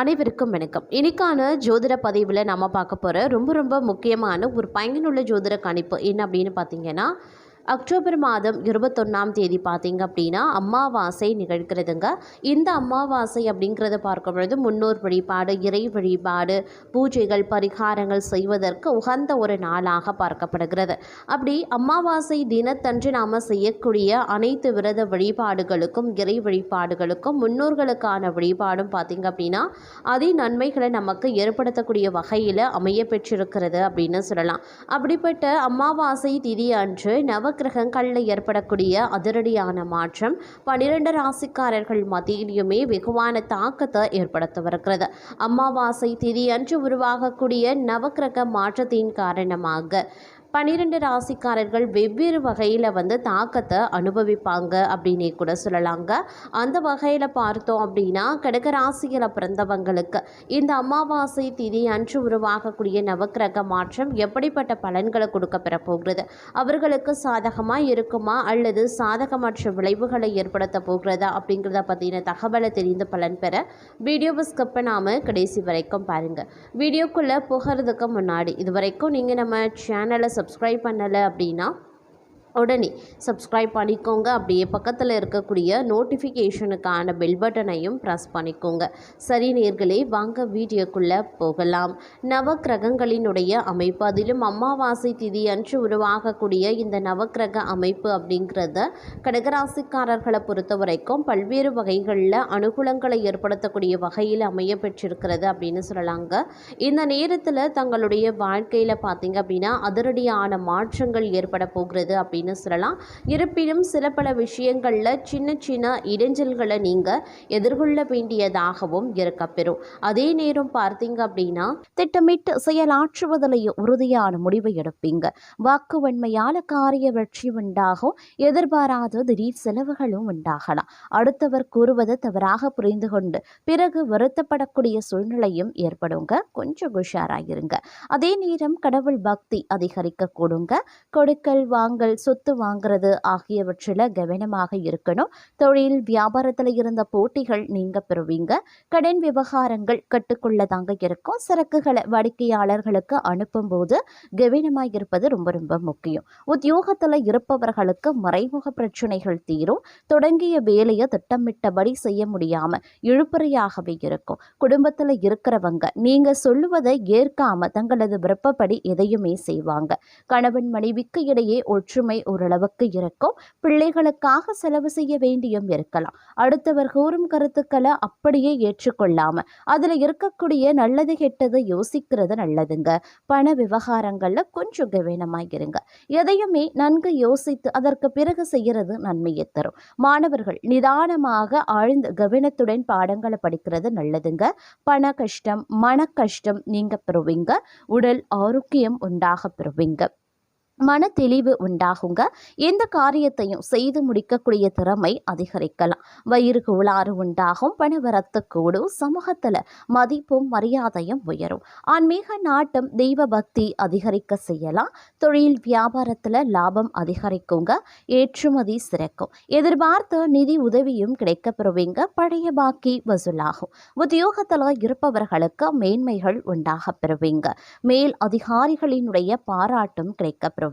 அனைவருக்கும் வணக்கம். இன்னைக்கான ஜோதிட பதிவில் நம்ம பார்க்க போகிற ரொம்ப முக்கியமான ஒரு பயனுள்ள ஜோதிட கணிப்பு என்ன அப்படின்னு பார்த்தீங்கன்னா, அக்டோபர் மாதம் 21ஆம் தேதி பார்த்தீங்க அப்படின்னா அமாவாசை நிகழ்கிறதுங்க. இந்த அமாவாசை அப்படிங்கிறத பார்க்கும் பொழுது முன்னோர் வழிபாடு, இறை வழிபாடு, பூஜைகள், பரிகாரங்கள் செய்வதற்கு உகந்த ஒரு நாளாக பார்க்கப்படுகிறது. அப்படி அமாவாசை தினத்தன்று நாம் செய்யக்கூடிய அனைத்து விரத வழிபாடுகளுக்கும், இறை வழிபாடுகளுக்கும், முன்னோர்களுக்கான வழிபாடும் பார்த்திங்க அப்படின்னா அதி நன்மைகளை நமக்கு ஏற்படுத்தக்கூடிய வகையில் அமைய பெற்றிருக்கிறது அப்படின்னு சொல்லலாம். அப்படிப்பட்ட அமாவாசை திதி அன்று நவக்கிரகங்களில் ஏற்படக்கூடிய அதிரடியான மாற்றம் 12 ராசிக்காரர்கள் மத்தியிலுமே வெகுவான தாக்கத்தை ஏற்படுத்தவிருக்கிறது. அமாவாசை திதி அன்று உருவாகக்கூடிய நவக்கிரக மாற்றத்தின் காரணமாக 12 ராசிக்காரர்கள் வெவ்வேறு வகையில் தாக்கத்தை அனுபவிப்பாங்க அப்படின்னே கூட சொல்லலாங்க. அந்த வகையில் பார்த்தோம் அப்படின்னா கடக ராசியில் பிறந்தவங்களுக்கு இந்த அமாவாசை திதி அன்று உருவாகக்கூடிய நவக்கிரக மாற்றம் எப்படிப்பட்ட பலன்களை கொடுக்க பெறப்போகிறது, அவர்களுக்கு சாதகமாக இருக்குமா அல்லது சாதகமற்ற விளைவுகளை ஏற்படுத்த போகிறதா அப்படிங்கிறத பற்றின தகவலை தெரிந்து பலன் பெற வீடியோவை ஸ்கிப் பண்ணாமல் கடைசி வரைக்கும் பாருங்கள். வீடியோக்குள்ளே போகிறதுக்கு முன்னாடி இதுவரைக்கும் நீங்கள் நம்ம சேனலை சப்ஸ்கிரைப் பண்ணலை அப்படின்னா உடனே சப்ஸ்கிரைப் பண்ணிக்கோங்க. அப்படியே பக்கத்தில் இருக்கக்கூடிய நோட்டிஃபிகேஷனுக்கான பெல் பட்டனையும் ப்ரெஸ் பண்ணிக்கோங்க. சரி நேர்களே, வாங்க வீடியோக்குள்ளே போகலாம். நவக்கிரகங்களினுடைய அமைப்பு, அதிலும் அமாவாசை திதி அன்று உருவாகக்கூடிய இந்த நவக்கிரக அமைப்பு அப்படிங்கிறத கடகராசிக்காரர்களை பொறுத்த வரைக்கும் பல்வேறு வகைகளில் அனுகூலங்களை ஏற்படுத்தக்கூடிய வகையில் அமைய பெற்றிருக்கிறது அப்படின்னு சொல்லலாங்க. இந்த நேரத்தில் தங்களுடைய வாழ்க்கையில் பார்த்திங்க அப்படின்னா அதிரடியான மாற்றங்கள் ஏற்பட போகிறது அப்படின்னு சொல்லலாம். இருப்பினும் சில பல விஷயங்களில் சின்ன இடைஞ்சல்களை நீங்கள் எதிர்கொள்ள வேண்டியதாகவும் இருக்கப்பெறும். அதே நேரம் பார்த்தீங்க அப்படின்னா திட்டமிட்டு செயலாற்றுவதிலேயே உறுதியான முடிவை எடுப்பீங்க. வாக்குவன்மையால் காரிய வெற்றி உண்டாகும். எதிர்பாராத திடீர் செலவுகளும் உண்டாகலாம். அடுத்தவர் கூறுவதை தவறாக புரிந்து கொண்டு பிறகு வருத்தப்படக்கூடிய சூழ்நிலையும் ஏற்படுங்க. கொஞ்சம் உஷாராயிருங்க. அதே நேரம் கடவுள் பக்தி அதிகரிக்க கூடுங்க. கொடுக்கல் வாங்கல், சொத்து வாங்கிறது ஆகியவற்றில் கவனமாக இருக்கணும். தொழில் வியாபாரத்தில் இருந்த போட்டிகள் நீங்க பெறுவீங்க. கடன் விவகாரங்கள் கட்டுக்குள்ளதாங்க இருக்கும். சரக்குகளை வாடிக்கையாளர்களுக்கு அனுப்பும் போது கவனமாக இருப்பது ரொம்ப முக்கியம். உத்தியோகத்தில் இருப்பவர்களுக்கு மறைமுக பிரச்சனைகள் தீரும். தொடங்கிய வேலையை திட்டமிட்டபடி செய்ய முடியாம இழுபறியாகவே இருக்கும். குடும்பத்தில் இருக்கிறவங்க நீங்க சொல்லுவதை ஏற்காம தங்களது விருப்பப்படி எதையுமே செய்வாங்க. கணவன் மனைவிக்கு இடையே ஒற்றுமை ஓரளவுக்கு இருக்கும். பிள்ளைகளுக்காக செலவு செய்ய வேண்டியும் இருக்கலாம். அடுத்தவர் கூறும் கருத்துக்களை அப்படியே ஏற்றுக்கொள்ளாம அதுல இருக்கக்கூடிய நல்லது கெட்டது யோசிக்கிறது நல்லதுங்க. பண விவகாரங்கள்ல கொஞ்சம் கவனமாயிருங்க. எதையுமே நன்கு யோசித்து அதற்கு பிறகு செய்யறது நன்மையை தரும். மாணவர்கள் நிதானமாக ஆழ்ந்த கவனத்துடன் பாடங்களை படிக்கிறது நல்லதுங்க. பண கஷ்டம், மன கஷ்டம் நீங்க பெறுவீங்க. உடல் ஆரோக்கியம் உண்டாக பெறுவீங்க. மன தெளிவு உண்டாகுங்க. எந்த காரியத்தையும் செய்து முடிக்கக்கூடிய திறமை அதிகரிக்கலாம். வயிறு கோளாறு உண்டாகும். பணவரத்து கூடும். சமூகத்தில் மதிப்பும் மரியாதையும் உயரும். ஆன்மீக நாட்டம், தெய்வ பக்தி அதிகரிக்க செய்யலாம். தொழில் வியாபாரத்தில் லாபம் அதிகரிக்குங்க. ஏற்றுமதி சிறக்கும். எதிர்பார்த்த நிதி உதவியும் கிடைக்க பெறுவீங்க. பழைய பாக்கி வசூலாகும். உத்தியோகத்தில் இருப்பவர்களுக்கு மேன்மைகள் உண்டாக பெறுவீங்க. மேல் அதிகாரிகளினுடைய பாராட்டும் கிடைக்க பெறுவீங்க.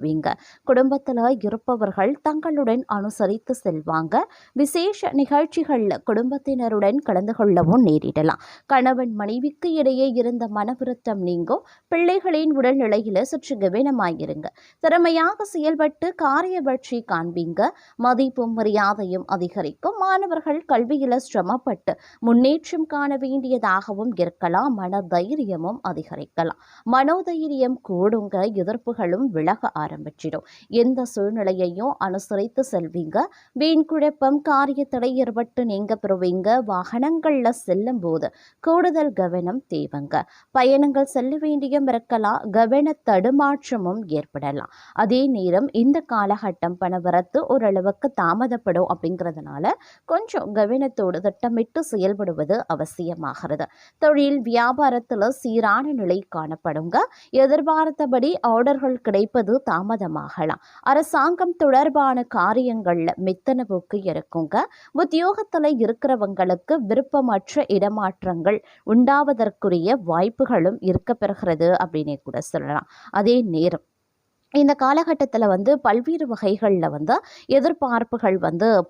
குடும்பத்தில் இருப்பவர்கள் தங்களுடன் அனுசரித்து செல்வாங்க. விசேஷ நிகழ்ச்சிகள்ல குடும்பத்தினருடன் கலந்து கொள்ளவும் நேரிடலாம். கணவன் மனைவிக்கு இடையே இருந்த மனவிருத்தம் நீங்கும். பிள்ளைகளின் உடல்நிலையில சற்று கவனமாயிருங்க. திறமையாக செயல்பட்டு காரிய வெற்றி காண்பீங்க. மதிப்பும் மரியாதையும் அதிகரிக்கும். மாணவர்கள் கல்வியில சிரமப்பட்டு முன்னேற்றம் காண வேண்டியதாகவும் இருக்கலாம். மன தைரியமும் அதிகரிக்கலாம். மனோதைரியம் கூடுங்க. எதிர்ப்புகளும் விலக ஆரம்பிச்சிடும். எந்த சூழ்நிலையையும் அனுசரித்து செல்வீங்க. வீண் குழப்பம், காரிய தடை ஏற்பட்டு நீங்க பெறுவீங்க. வாகனங்கள்ல செல்லும் போது கூடுதல் கவனம் தேவைங்க. பயணங்கள் செல்ல வேண்டியும் இருக்கலாம். கவன தடுமாற்றமும் ஏற்படலாம். அதே நேரம் இந்த காலகட்டம் பணவரத்து ஓரளவுக்கு தாமதப்படும். அப்படிங்கிறதுனால கொஞ்சம் கவனத்தோடு திட்டமிட்டு செயல்படுவது அவசியமாகிறது. தொழில் வியாபாரத்தில் சீரான நிலை காணப்படுங்க. எதிர்பார்த்தபடி ஆர்டர்கள் கிடைப்பது தாமதமாகலாம். அரசாங்கம் தொடர்பான காரியங்கள்ல மெத்தன போக்கு இருக்குங்க. உத்தியோகத்துல இருக்கிறவங்களுக்கு விருப்பமற்ற இடமாற்றங்கள் உண்டாவதற்குரிய வாய்ப்புகளும் இருக்க பெறுகிறது அப்படின்னே கூட சொல்லலாம். அதே நேரம் இந்த காலகட்டத்தில் பல்வேறு வகைகளில் எதிர்பார்ப்புகள்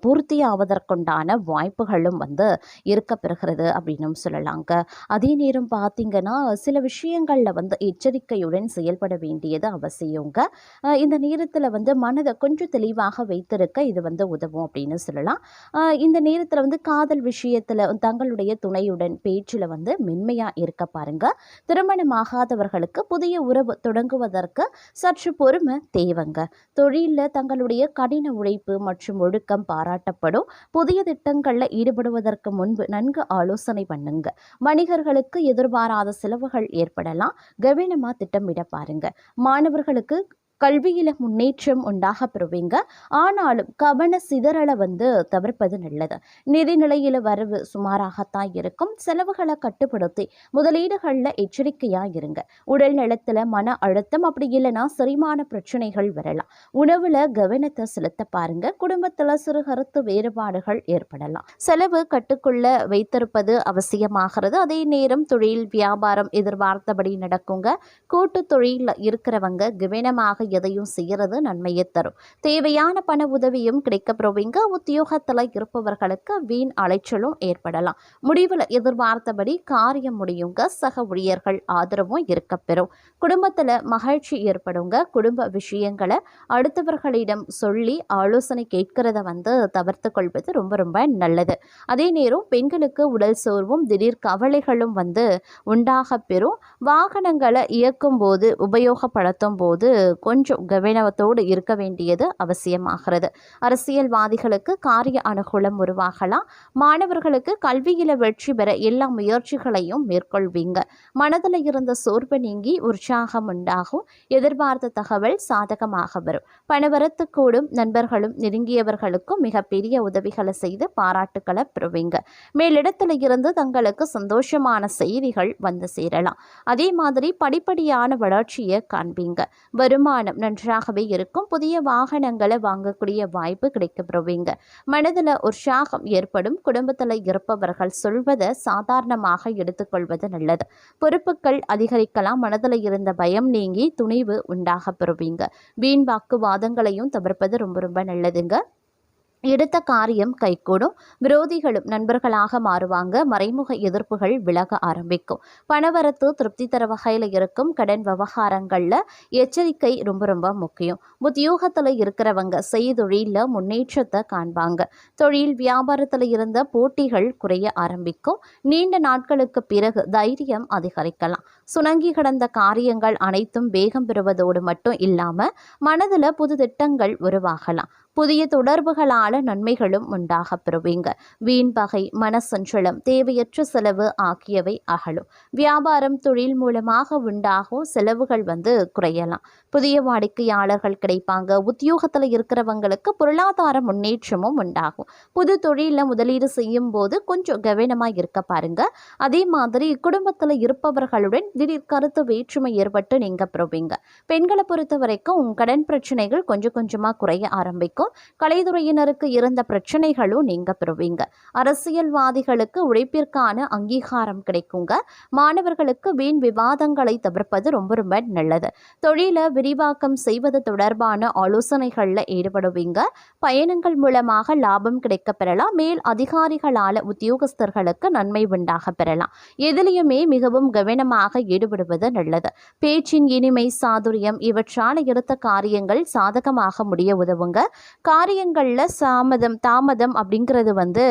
பூர்த்தி ஆவதற்குண்டான வாய்ப்புகளும் இருக்க பெறுகிறது அப்படின்னும் சொல்லலாங்க. அதே நேரம் பார்த்திங்கன்னா சில விஷயங்களில் எச்சரிக்கையுடன் செயல்பட வேண்டியது அவசியங்க. இந்த நேரத்தில் மனதை கொஞ்சம் தெளிவாக வைத்திருக்க இது உதவும் அப்படின்னு சொல்லலாம். இந்த நேரத்தில் காதல் விஷயத்தில் தங்களுடைய துணையுடன் பேச்சில் மென்மையாக இருக்க பாருங்க. திருமணமாகாதவர்களுக்கு புதிய உறவு தொடங்குவதற்கு சற்று பொறுமை தேவைங்க. தொழிலில் தங்களுடைய கடின உழைப்பு மற்றும் ஒழுக்கம் பாராட்டப்படும். புதிய திட்டங்களில் ஈடுபடுவதற்கு முன்பு நன்கு ஆலோசனை பண்ணுங்க. வணிகர்களுக்கு எதிர்பாராத செலவுகள் ஏற்படலாம். கவனமாக திட்டமிட பாருங்க. மாணவர்களுக்கு கல்வியில் முன்னேற்றம் உண்டாக பெறுவீங்க. ஆனாலும் கவன சிதறலை தவிர்ப்பது நல்லது. நிதிநிலையில் வரவு சுமாராகத்தான் இருக்கும். செலவுகளை கட்டுப்படுத்தி முதலீடுகளில் எச்சரிக்கையாக இருங்க. உடல் நலத்தில் மன அழுத்தம் அப்படி இல்லைன்னா செரிமான பிரச்சனைகள் வரலாம். உணவில் கவனத்தை செலுத்த பாருங்க. குடும்பத்தில் சிறு கருத்து வேறுபாடுகள் ஏற்படலாம். செலவு கட்டுக்குள்ள வைத்திருப்பது அவசியமாகிறது. அதே நேரம் தொழில் வியாபாரம் எதிர்பார்த்தபடி நடக்குங்க. கூட்டு தொழிலில் இருக்கிறவங்க கவனமாக எதையும் செய்யறது நன்மையை தரும். தேவையான பண உதவியும் கிடைக்கப்பெறுவீங்க. உத்தியோகத்தில் இருப்பவர்களுக்கு வீண் அலைச்சலும் ஏற்படலாம். முடிவில் எதிர்பார்த்தபடி காரியம் முடியுங்க. சக ஊழியர்கள் ஆதரவும் இருக்கப்பெறும். குடும்பத்தில் மகிழ்ச்சி ஏற்படுங்க. குடும்ப விஷயங்களை அடுத்தவர்களிடம் சொல்லி ஆலோசனை கேட்கிறத தவிர்த்து கொள்வது ரொம்ப ரொம்ப நல்லது. அதே நேரம் பெண்களுக்கு உடல் சோர்வும் திடீர் கவலைகளும் உண்டாக பெறும். வாகனங்களை இயக்கும் போது உபயோகப்படுத்தும் போது கொஞ்சம் கவனத்தோடு இருக்க வேண்டியது அவசியமாகிறது. அரசியல்வாதிகளுக்கு காரிய அனுகூலம் உருவாகலாம். மாணவர்களுக்கு கல்வியில வெற்றி பெற எல்லா முயற்சிகளையும் மேற்கொள்வீங்க. மனதில் இருந்த சோர்வு நீங்கி உற்சாகம் உண்டாகும். எதிர்பார்த்த தகவல் சாதகமாக வரும். பணவரத்து கூடும். நண்பர்களும் நெருங்கியவர்களுக்கும் மிகப்பெரிய உதவிகளை செய்து பாராட்டுக்களை பெறுவீங்க. மேலிடத்தில் இருந்து தங்களுக்கு சந்தோஷமான செய்திகள் சேரலாம். அதே மாதிரி படிப்படியான வளர்ச்சியை காண்பீங்க. வருமானம் நன்றாகவே இருக்கும். புதிய வாகனங்களை வாங்கக்கூடிய வாய்ப்பு கிடைக்கப்பெறுவீங்க. மனதில் உற்சாகம் ஏற்படும். குடும்பத்தில் இருப்பவர்கள் சொல்வதை சாதாரணமாக எடுத்துக்கொள்வது நல்லது. பொறுப்புகள் அதிகரிக்கலாம். மனதில் இருந்த பயம் நீங்கி துணிவு உண்டாக பெறுவீங்க. வீண் வாக்குவாதங்களையும் தவிர்ப்பது ரொம்ப ரொம்ப நல்லதுங்க. எடுத்த காரியம் கைகூடும். விரோதிகளும் நண்பர்களாக மாறுவாங்க. மறைமுக எதிர்ப்புகள் விலக ஆரம்பிக்கும். பணவரத்து திருப்தி தர வகையில் இருக்கும். கடன் விவகாரங்களில் எச்சரிக்கை ரொம்ப ரொம்ப முக்கியம். உத்தியோகத்தில் இருக்கிறவங்க செய்தொழிலில் முன்னேற்றத்தை காண்பாங்க. தொழில் வியாபாரத்தில் இருந்த போட்டிகள் குறைய ஆரம்பிக்கும். நீண்ட நாட்களுக்கு பிறகு தைரியம் அதிகரிக்கலாம். சுணங்கி கிடந்த காரியங்கள் அனைத்தும் வேகம் பெறுவதோடு மட்டும் இல்லாமல் மனதில் புது திட்டங்கள் உருவாகலாம். புதிய தொடர்புகளால் நன்மைகளும் உண்டாக பெறுவீங்க. வீண் பகை, மனசஞ்சலம், தேவையற்ற செலவு ஆகியவை அகலும். வியாபாரம் தொழில் மூலமாக உண்டாகும் செலவுகள் குறையலாம். புதிய வாடிக்கையாளர்கள் கிடைப்பாங்க. உத்தியோகத்தில் இருக்கிறவங்களுக்கு பொருளாதார முன்னேற்றமும் உண்டாகும். புது தொழிலில் முதலீடு செய்யும் போது கொஞ்சம் கவனமாக இருக்க பாருங்க. அதே மாதிரி குடும்பத்தில் இருப்பவர்களுடன் திடீர் கருத்து வேற்றுமை ஏற்பட்டு நீங்க பெறுவீங்க. பெண்களை பொறுத்த வரைக்கும் கடன் பிரச்சனைகள் கொஞ்சம் கொஞ்சமாக குறைய ஆரம்பிக்கும். கலைத்துறையினருக்கு இருந்த பிரச்சனைகளும் நீங்க பெறுவீங்க. அரசியல்வாதிகளுக்கு உழைப்பிற்கான அங்கீகாரம் கிடைக்குங்க. மாணவர்களுக்கு வீண் விவாதங்களை தவிர்ப்பது ரொம்ப ரொம்ப நல்லது. தொழிலை விரிவாக்கம் செய்வது தொடர்பான ஆலோசனைகளில் ஈடுபடுவீங்க. பயணங்கள் மூலமாக லாபம் கிடைக்க பெறலாம். மேல் அதிகாரிகளால் உத்தியோகஸ்தர்களுக்கு நன்மை உண்டாக பெறலாம். எதிலையுமே மிகவும் கவனமாக ஈடுபடுவது நல்லது. பேச்சின் இனிமை, சாதுரியம் இவற்றால் எடுத்த காரியங்கள் சாதகமாக முடிய உதவுங்க. காரியங்களில் தாமதம் அப்படிங்கிறது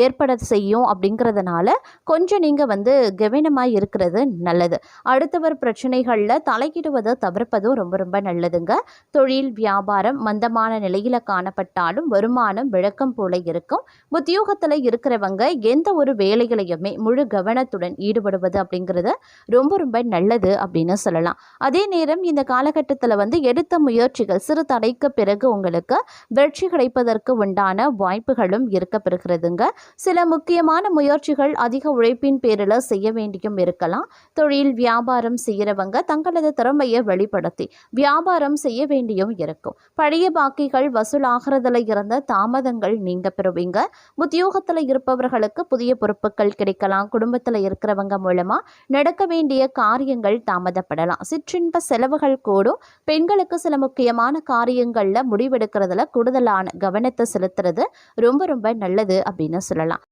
ஏற்பட செய்யும். அப்படிங்கிறதுனால கொஞ்சம் நீங்கள் கவனமாக இருக்கிறது நல்லது. அடுத்தவர் பிரச்சனைகளில் தலையிடுவதை தவிர்ப்பதும் ரொம்ப ரொம்ப நல்லதுங்க. தொழில் வியாபாரம் மந்தமான நிலையில் காணப்பட்டாலும் வருமானம் விளக்கம் போல இருக்கும். உத்தியோகத்தில் இருக்கிறவங்க எந்த ஒரு வேலைகளையுமே முழு கவனத்துடன் ஈடுபடுவது அப்படிங்கிறது ரொம்ப ரொம்ப நல்லது அப்படின்னு சொல்லலாம். அதே நேரம் இந்த காலகட்டத்தில் வந்து எடுத்த முயற்சிகள் சிறு தடைக்கு பிறகு உங்களுக்கு வெற்றி கிடைப்பதற்கு உண்டான வாய்ப்புகளும் இருக்க பெறுகிறதுங்க. சில முக்கியமான முயற்சிகள் அதிக உழைப்பின் பேரில் செய்ய வேண்டியும் இருக்கலாம். தொழில் வியாபாரம் செய்கிறவங்க தங்களது திறமையை வெளிப்படுத்தி வியாபாரம் செய்ய வேண்டியும் இருக்கும். பழைய பாக்கிகள் வசூலாகிறதுல இருந்த தாமதங்கள் நீங்க பெறுவீங்க. உத்தியோகத்தில் இருப்பவர்களுக்கு புதிய பொறுப்புகள் கிடைக்கலாம். குடும்பத்தில் இருக்கிறவங்க மூலமா நடக்க வேண்டிய காரியங்கள் தாமதப்படலாம். சிற்றின்ப செலவுகள் கூடும். பெண்களுக்கு சில முக்கியமான காரியங்கள்ல முடிவெடுக்கிறதுல கூடுதலான கவனத்தை செலுத்துறது ரொம்ப ரொம்ப நல்லது அப்படின்னு சொல்லலாம்.